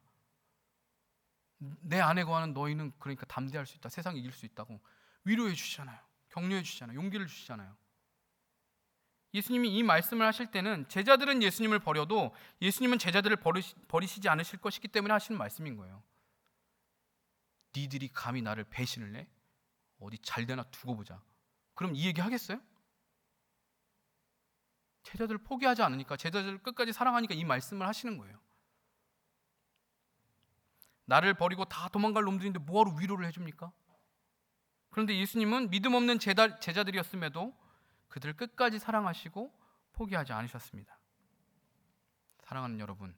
내 안에 거하는 너희는 그러니까 담대할 수 있다, 세상을 이길 수 있다고 위로해 주시잖아요. 격려해 주시잖아요. 용기를 주시잖아요. 예수님이 이 말씀을 하실 때는 제자들은 예수님을 버려도 예수님은 제자들을 버리시지 않으실 것이기 때문에 하시는 말씀인 거예요. 니들이 감히 나를 배신을 해? 어디 잘되나 두고 보자. 그럼 이 얘기 하겠어요? 제자들을 포기하지 않으니까, 제자들을 끝까지 사랑하니까 이 말씀을 하시는 거예요. 나를 버리고 다 도망갈 놈들인데 뭐하러 위로를 해줍니까? 그런데 예수님은 믿음 없는 제자들이었음에도 그들을 끝까지 사랑하시고 포기하지 않으셨습니다. 사랑하는 여러분,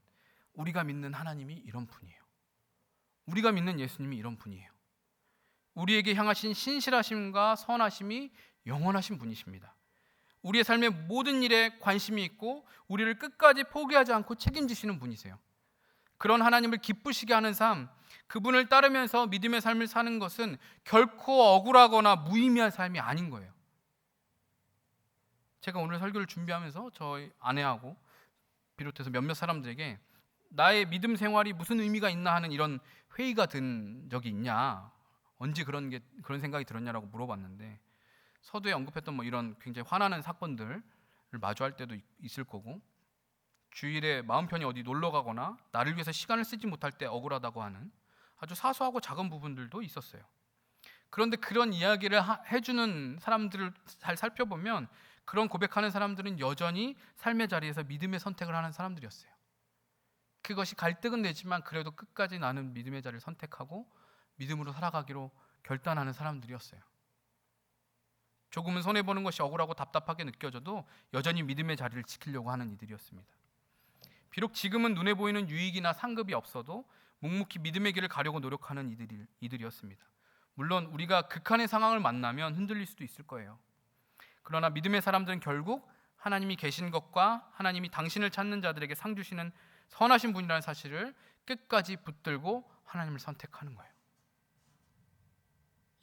우리가 믿는 하나님이 이런 분이에요. 우리가 믿는 예수님이 이런 분이에요. 우리에게 향하신 신실하심과 선하심이 영원하신 분이십니다. 우리의 삶의 모든 일에 관심이 있고 우리를 끝까지 포기하지 않고 책임지시는 분이세요. 그런 하나님을 기쁘시게 하는 삶, 그분을 따르면서 믿음의 삶을 사는 것은 결코 억울하거나 무의미한 삶이 아닌 거예요. 제가 오늘 설교를 준비하면서 저희 아내하고 비롯해서 몇몇 사람들에게 나의 믿음 생활이 무슨 의미가 있나 하는 이런 회의가 든 적이 있냐, 언제 그런 생각이 들었냐라고 물어봤는데, 서두에 언급했던 이런 굉장히 화나는 사건들을 마주할 때도 있을 거고, 주일에 마음 편히 어디 놀러 가거나 나를 위해서 시간을 쓰지 못할 때 억울하다고 하는 아주 사소하고 작은 부분들도 있었어요. 그런데 그런 이야기를 해주는 사람들을 잘 살펴보면 그런 고백하는 사람들은 여전히 삶의 자리에서 믿음의 선택을 하는 사람들이었어요. 그것이 갈등은 되지만 그래도 끝까지 나는 믿음의 자리를 선택하고 믿음으로 살아가기로 결단하는 사람들이었어요. 조금은 손해보는 것이 억울하고 답답하게 느껴져도 여전히 믿음의 자리를 지키려고 하는 이들이었습니다. 비록 지금은 눈에 보이는 유익이나 상급이 없어도 묵묵히 믿음의 길을 가려고 노력하는 이들이었습니다. 물론 우리가 극한의 상황을 만나면 흔들릴 수도 있을 거예요. 그러나 믿음의 사람들은 결국 하나님이 계신 것과 하나님이 당신을 찾는 자들에게 상 주시는 선하신 분이라는 사실을 끝까지 붙들고 하나님을 선택하는 거예요.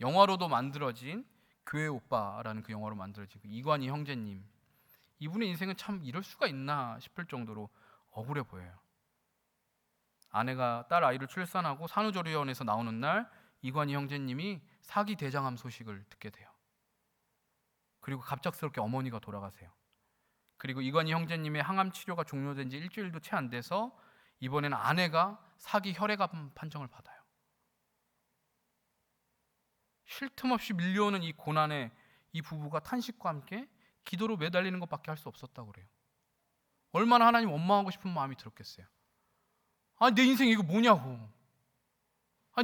영화로도 만들어진 교회 오빠라는 그 영화로 만들어진 그 이관희 형제님, 이분의 인생은 참 이럴 수가 있나 싶을 정도로 억울해 보여요. 아내가 딸 아이를 출산하고 산후조리원에서 나오는 날 이관희 형제님이 사기 대장암 소식을 듣게 돼요. 그리고 갑작스럽게 어머니가 돌아가세요. 그리고 이관희 형제님의 항암 치료가 종료된 지 일주일도 채 안 돼서 이번에는 아내가 사기 혈액암 판정을 받아요. 쉴 틈 없이 밀려오는 이 고난에 이 부부가 탄식과 함께 기도로 매달리는 것밖에 할 수 없었다고 그래요. 얼마나 하나님 원망하고 싶은 마음이 들었겠어요. 내 인생 이거 뭐냐고,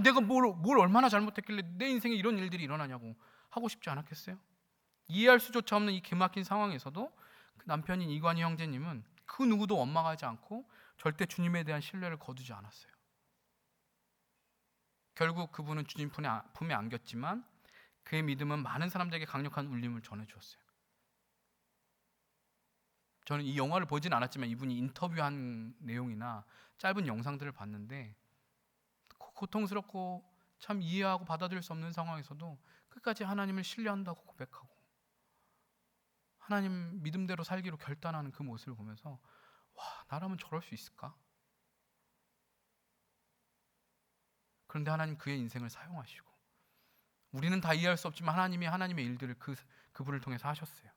내가 뭘 얼마나 잘못했길래 내 인생에 이런 일들이 일어나냐고 하고 싶지 않았겠어요? 이해할 수조차 없는 이 기막힌 상황에서도 그 남편인 이관희 형제님은 그 누구도 원망하지 않고 절대 주님에 대한 신뢰를 거두지 않았어요. 결국 그분은 주님 품에 안겼지만 그의 믿음은 많은 사람들에게 강력한 울림을 전해주었어요. 저는 이 영화를 보진 않았지만 이분이 인터뷰한 내용이나 짧은 영상들을 봤는데 고통스럽고 참 이해하고 받아들일 수 없는 상황에서도 끝까지 하나님을 신뢰한다고 고백하고 하나님 믿음대로 살기로 결단하는 그 모습을 보면서 나라면 저럴 수 있을까? 그런데 하나님 그의 인생을 사용하시고, 우리는 다 이해할 수 없지만 하나님이 하나님의 일들을 그분을 통해서 하셨어요.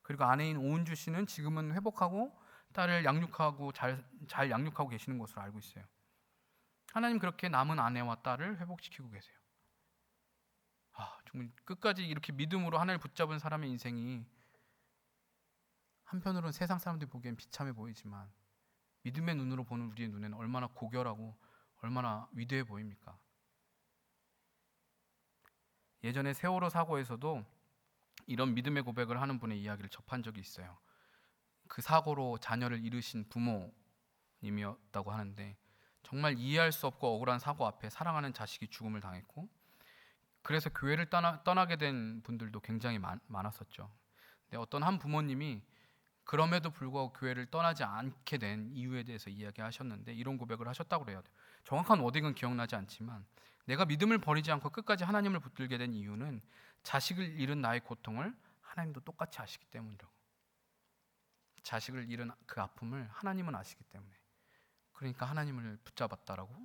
그리고 아내인 오은주 씨는 지금은 회복하고 딸을 양육하고 잘 양육하고 계시는 것으로 알고 있어요. 하나님 그렇게 남은 아내와 딸을 회복시키고 계세요. 정말 끝까지 이렇게 믿음으로 하나님을 붙잡은 사람의 인생이 한편으로는 세상 사람들이 보기엔 비참해 보이지만 믿음의 눈으로 보는 우리의 눈에는 얼마나 고결하고 얼마나 위대해 보입니까? 예전에 세월호 사고에서도 이런 믿음의 고백을 하는 분의 이야기를 접한 적이 있어요. 그 사고로 자녀를 잃으신 부모님이었다고 하는데 정말 이해할 수 없고 억울한 사고 앞에 사랑하는 자식이 죽음을 당했고 그래서 교회를 떠나게 된 분들도 굉장히 많았었죠. 근데 어떤 한 부모님이 그럼에도 불구하고 교회를 떠나지 않게 된 이유에 대해서 이야기하셨는데 이런 고백을 하셨다고 그래요. 정확한 워딩은 기억나지 않지만 내가 믿음을 버리지 않고 끝까지 하나님을 붙들게 된 이유는 자식을 잃은 나의 고통을 하나님도 똑같이 아시기 때문이라고. 자식을 잃은 그 아픔을 하나님은 아시기 때문에 그러니까 하나님을 붙잡았다라고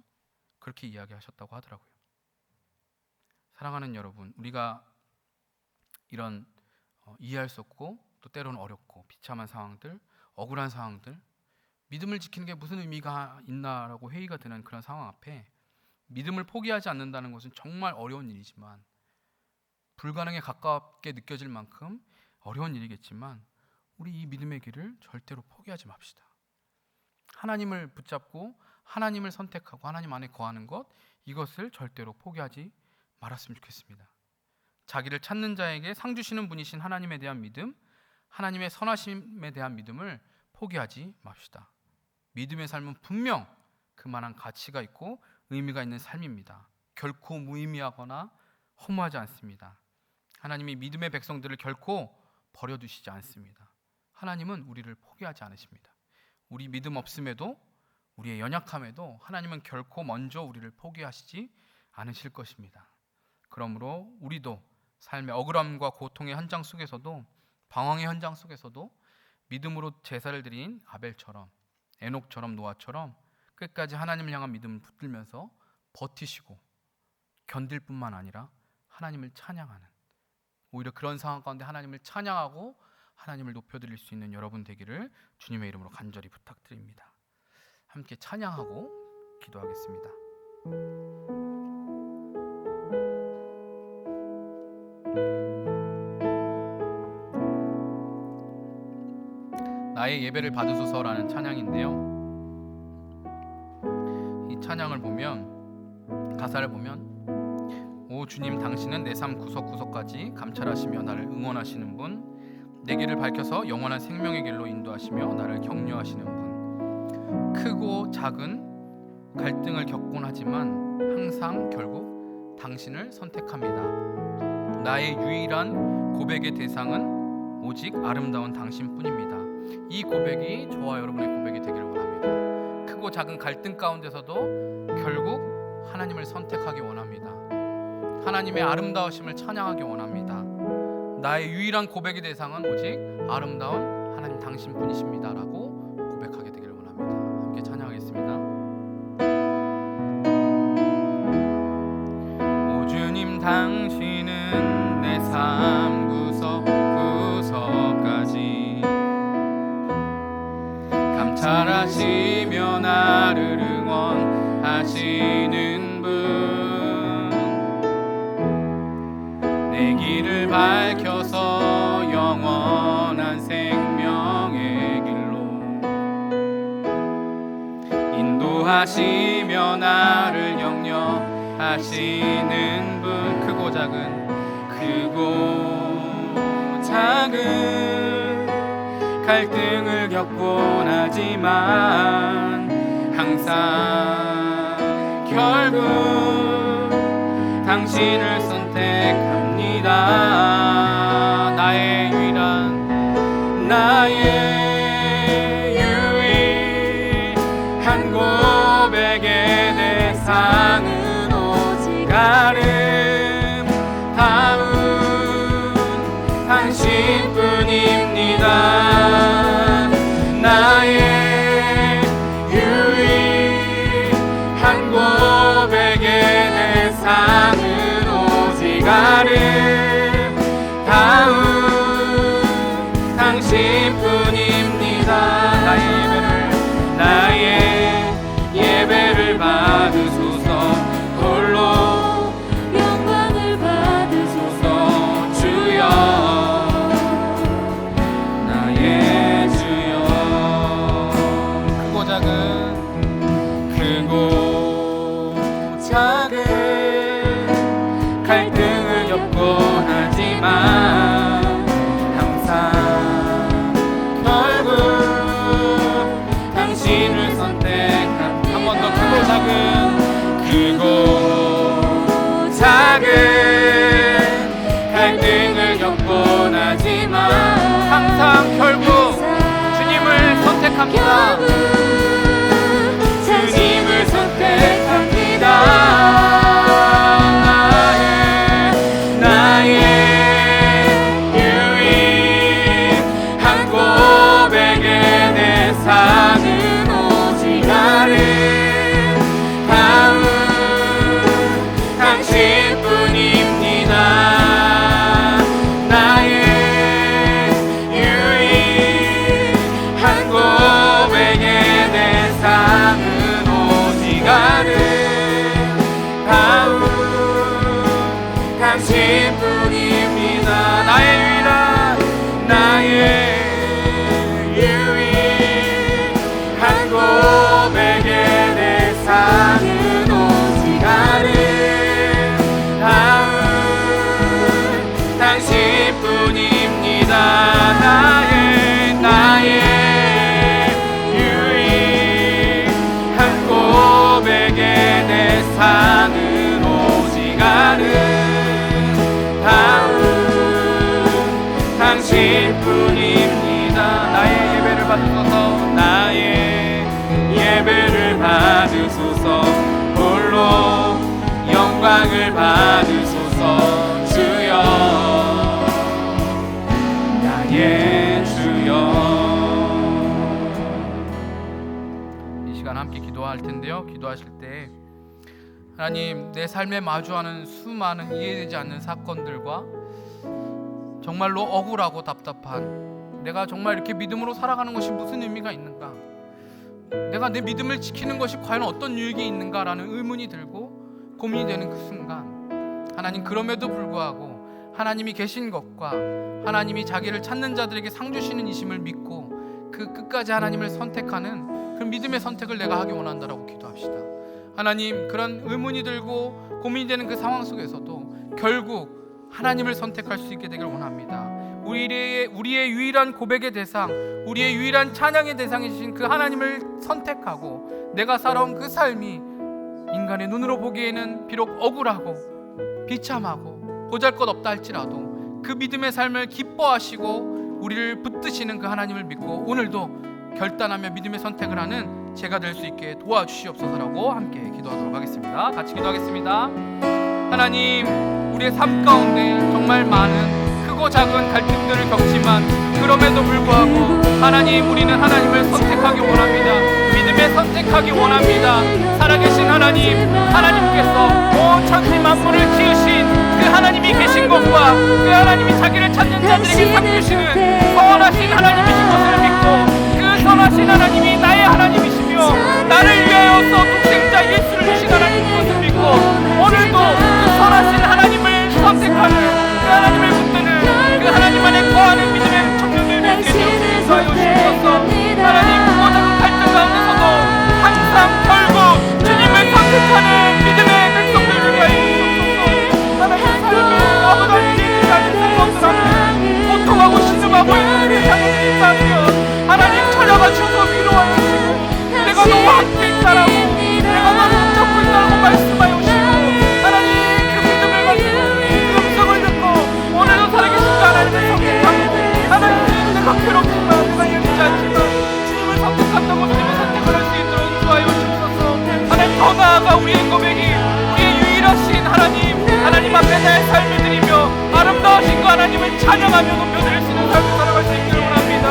그렇게 이야기하셨다고 하더라고요. 사랑하는 여러분, 우리가 이런 이해할 수 없고 또 때로는 어렵고 비참한 상황들, 억울한 상황들, 믿음을 지키는 게 무슨 의미가 있나라고 회의가 드는 그런 상황 앞에 믿음을 포기하지 않는다는 것은 정말 어려운 일이지만 불가능에 가깝게 느껴질 만큼 어려운 일이겠지만 우리 이 믿음의 길을 절대로 포기하지 맙시다. 하나님을 붙잡고 하나님을 선택하고 하나님 안에 거하는 것, 이것을 절대로 포기하지 말았으면 좋겠습니다. 자기를 찾는 자에게 상 주시는 분이신 하나님에 대한 믿음, 하나님의 선하심에 대한 믿음을 포기하지 맙시다. 믿음의 삶은 분명 그만한 가치가 있고 의미가 있는 삶입니다. 결코 무의미하거나 허무하지 않습니다. 하나님이 믿음의 백성들을 결코 버려두시지 않습니다. 하나님은 우리를 포기하지 않으십니다. 우리 믿음 없음에도 우리의 연약함에도 하나님은 결코 먼저 우리를 포기하시지 않으실 것입니다. 그러므로 우리도 삶의 억울함과 고통의 현장 속에서도 방황의 현장 속에서도 믿음으로 제사를 드린 아벨처럼 에녹처럼 노아처럼 끝까지 하나님을 향한 믿음을 붙들면서 버티시고 견딜 뿐만 아니라 하나님을 찬양하는, 오히려 그런 상황 가운데 하나님을 찬양하고 하나님을 높여드릴 수 있는 여러분 되기를 주님의 이름으로 간절히 부탁드립니다. 함께 찬양하고 기도하겠습니다. 나의 예배를 받으소서라는 찬양인데요, 이 찬양을 보면, 가사를 보면, 오 주님, 당신은 내 삶 구석구석까지 감찰하시며 나를 응원하시는 분, 내 길을 밝혀서 영원한 생명의 길로 인도하시며 나를 격려하시는 분, 크고 작은 갈등을 겪곤 하지만 항상 결국 당신을 선택합니다. 나의 유일한 고백의 대상은 오직 아름다운 당신뿐입니다. 이 고백이 저와 여러분의 고백이 되기를 원합니다. 크고 작은 갈등 가운데서도 결국 하나님을 선택하기 원합니다. 하나님의 아름다우심을 찬양하기 원합니다. 나의 유일한 고백의 대상은 오직 아름다운 하나님 당신뿐이십니다라고 고백하게 되기를 원합니다. 함께 찬양하겠습니다. 오 주님, 당신은 내 삶 구석구석까지 감찰하시며 나를 응원하시는 분, 내 길을 밝혀서 영원한 생명의 길로 인도하시며 나를 격려하시는 분, 크고 작은 갈등을 겪곤 하지만 항상 결국 당신을 선택합니다. 나의 유일한 고백의 대상은 오직 아름다운 당신뿐입니다. 나의 유일한 고백의 대상은 오직 아름다운 당신뿐입니다. 당신뿐입니다. 나의 예배를 받으소서. 홀로 영광을 받으소서. 주여 나의 주여. 크고 작은 갈등을 겪곤 하지만 항상 결국 당신을 선택한. 한 번 더 크고 작은 갈등을 겪곤 하지만 항상 결국 주님을 선택합니다. 주님을 선택합니다. 나의 유일한 고백의 대상은 오직 아름다운 당신뿐입니다. 나의 유일한 고백의 대상은 오직 아름다운 당신뿐입니다. 나의 유일한 고백의 대상은 오직 아름다운 당신뿐입니다. 나의 유일한 고백의 대상은 오직 아름다운 당신뿐입니다. 나의 예배를 받으소서. 나의 예배를 받으소서. 홀로 영광을 받으소서. 주여 나의 주여. 이 시간 함께 기도할 텐데요, 기도하실 때 하나님, 내 삶에 마주하는 수많은 이해되지 않는 사건들과 정말로 억울하고 답답한, 내가 정말 이렇게 믿음으로 살아가는 것이 무슨 의미가 있는가, 내가 내 믿음을 지키는 것이 과연 어떤 유익이 있는가라는 의문이 들고 고민이 되는 그 순간, 하나님, 그럼에도 불구하고 하나님이 계신 것과 하나님이 자기를 찾는 자들에게 상 주시는 이심을 믿고 그 끝까지 하나님을 선택하는 그 믿음의 선택을 내가 하기 원한다라고 기도합시다. 하나님, 그런 의문이 들고 고민이 되는 그 상황 속에서도 결국 하나님을 선택할 수 있게 되길 원합니다. 우리의 유일한 고백의 대상, 우리의 유일한 찬양의 대상이신 그 하나님을 선택하고 내가 살아온 그 삶이 인간의 눈으로 보기에는 비록 억울하고 비참하고 보잘것없다 할지라도 그 믿음의 삶을 기뻐하시고 우리를 붙드시는 그 하나님을 믿고 오늘도 결단하며 믿음의 선택을 하는 제가 될 수 있게 도와주시옵소서라고 함께 기도하도록 하겠습니다. 같이 기도하겠습니다. 하나님, 우리의 삶 가운데 정말 많은 크고 작은 갈등들을 겪지만 그럼에도 불구하고 하나님, 우리는 하나님을 선택하기 원합니다. 믿음에 선택하기 원합니다. 살아계신 하나님, 하나님께서 온 천지 만물을 지으신 그 하나님이 계신 것과 그 하나님이 자기를 찾는 자들에게 상 주시는 선하신 하나님이신 것을 믿고 그 선하신 하나님이 나의 하나님이시며 나를 위하여서 독생자 예수를 주신 하나님인 것을 믿고 오늘도 그 선하신 하나님을 선택하는 그 하나님을 붙드는 그 하나님 안에 거하는 믿음의 청년들 되게 되어주시옵소서. 하나님, 크고 작은 갈등 가운데서도 항상 결국 주님을 선택하는 믿음의 백성들 되게 하여주시옵소서. 하나님, 삶이 아무도 알지 않는 것들 앞에 고통하고 신음하고 있는 그 자녀들이 있다면 하나님 찾아가 주셔서 위로하여 주시고 내가 너와 함께 있다라고, 내가 너를 붙잡고 있다라고 말씀하여 주시고 하나님, 그 믿음을 가지고 그 음성을 듣고 오늘도 살아계신 그 하나님을 선택하고 하나님, 내가 괴롭지만 내가 예리지 않지만 주님을 선택한다고 믿음의 선택을 할 수 있도록 인도하여 주옵소서. 하나님, 더 나아가 우리의 고백이 우리의 유일하신 하나님 앞에 나의 삶을 드리며 아름다우신 그 하나님을 찬양하며 높여드릴 수 있는 삶을 살아갈 수 있기를 원합니다.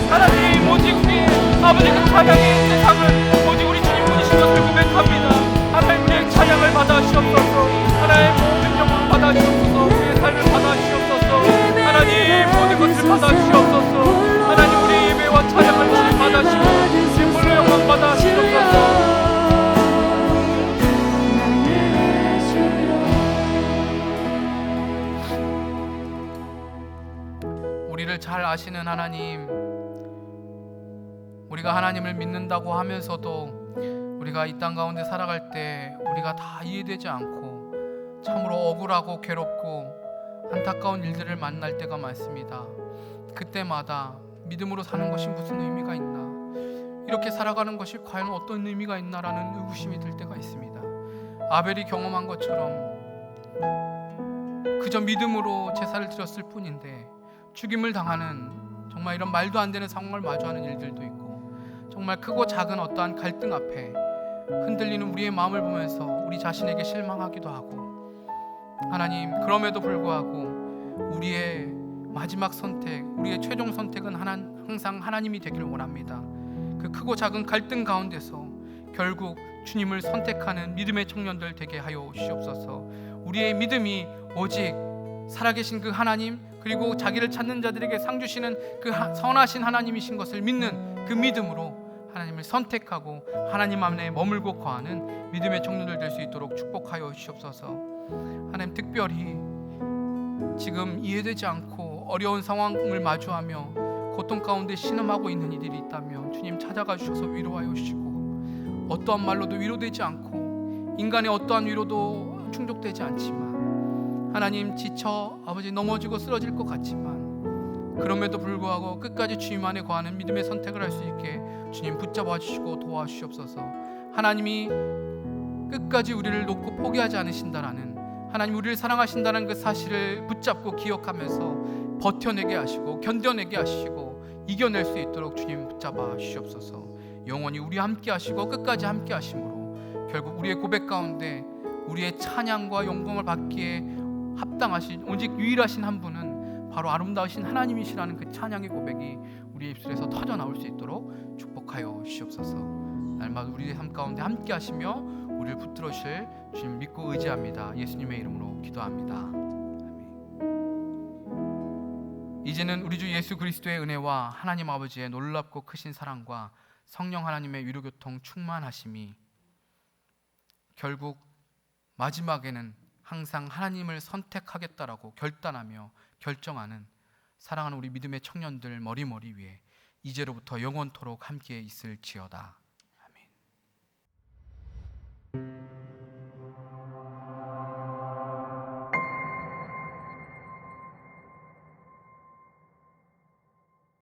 하나님, 오직 우리 아버지 그 찬양의 대상은 오직 우리 주님뿐이신 것을 고백합니다. 하나님, 우리의 찬양을 받아주시옵소서. 하나님, 모든 영광을 받아주시옵소서. 우리의 삶을 받아주시옵소서. 하나님, 모든 것을 받아주시옵소서. 영광과 찬양을 주님 받으시고 샘물로 영광 받으시옵소서. 우리를 잘 아시는 하나님, 우리가 하나님을 믿는다고 하면서도 우리가 이 땅 가운데 살아갈 때 우리가 다 이해되지 않고 참으로 억울하고 괴롭고 안타까운 일들을 만날 때가 많습니다. 그때마다 믿음으로 사는 것이 무슨 의미가 있나, 이렇게 살아가는 것이 과연 어떤 의미가 있나라는 의구심이 들 때가 있습니다. 아벨이 경험한 것처럼 그저 믿음으로 제사를 드렸을 뿐인데 죽임을 당하는 정말 이런 말도 안 되는 상황을 마주하는 일들도 있고, 정말 크고 작은 어떠한 갈등 앞에 흔들리는 우리의 마음을 보면서 우리 자신에게 실망하기도 하고, 하나님, 그럼에도 불구하고 우리의 마지막 선택, 우리의 최종 선택은 항상 하나님이 되기를 원합니다. 그 크고 작은 갈등 가운데서 결국 주님을 선택하는 믿음의 청년들 되게 하여 주시옵소서. 우리의 믿음이 오직 살아계신 그 하나님, 그리고 자기를 찾는 자들에게 상 주시는 그 선하신 하나님이신 것을 믿는 그 믿음으로 하나님을 선택하고 하나님 안에 머물고 거하는 믿음의 청년들 될 수 있도록 축복하여 주시옵소서. 하나님, 특별히 지금 이해되지 않고 어려운 상황을 마주하며 고통 가운데 신음하고 있는 이들이 있다면 주님 찾아가 주셔서 위로하여 주시고, 어떠한 말로도 위로되지 않고 인간의 어떠한 위로도 충족되지 않지만 하나님, 지쳐 아버지 넘어지고 쓰러질 것 같지만 그럼에도 불구하고 끝까지 주님 안에 거하는 믿음의 선택을 할 수 있게 주님 붙잡아 주시고 도와주시옵소서. 하나님이 끝까지 우리를 놓고 포기하지 않으신다라는, 하나님 우리를 사랑하신다는 그 사실을 붙잡고 기억하면서 버텨내게 하시고 견뎌내게 하시고 이겨낼 수 있도록 주님 붙잡아 주시옵소서. 영원히 우리 함께 하시고 끝까지 함께 하심으로 결국 우리의 고백 가운데 우리의 찬양과 영광을 받기에 합당하신 오직 유일하신 한 분은 바로 아름다우신 하나님이시라는 그 찬양의 고백이 우리의 입술에서 터져 나올 수 있도록 축복하여 주시옵소서. 날마다 우리의 삶 가운데 함께 하시며 우리를 붙들어 주실 주님 믿고 의지합니다. 예수님의 이름으로 기도합니다. 아멘. 이제는 우리 주 예수 그리스도의 은혜와 하나님 아버지의 놀랍고 크신 사랑과 성령 하나님의 위로교통 충만하심이 결국 마지막에는 항상 하나님을 선택하겠다라고 결단하며 결정하는 사랑하는 우리 믿음의 청년들 머리머리 위에 이제로부터 영원토록 함께 있을지어다. 아멘.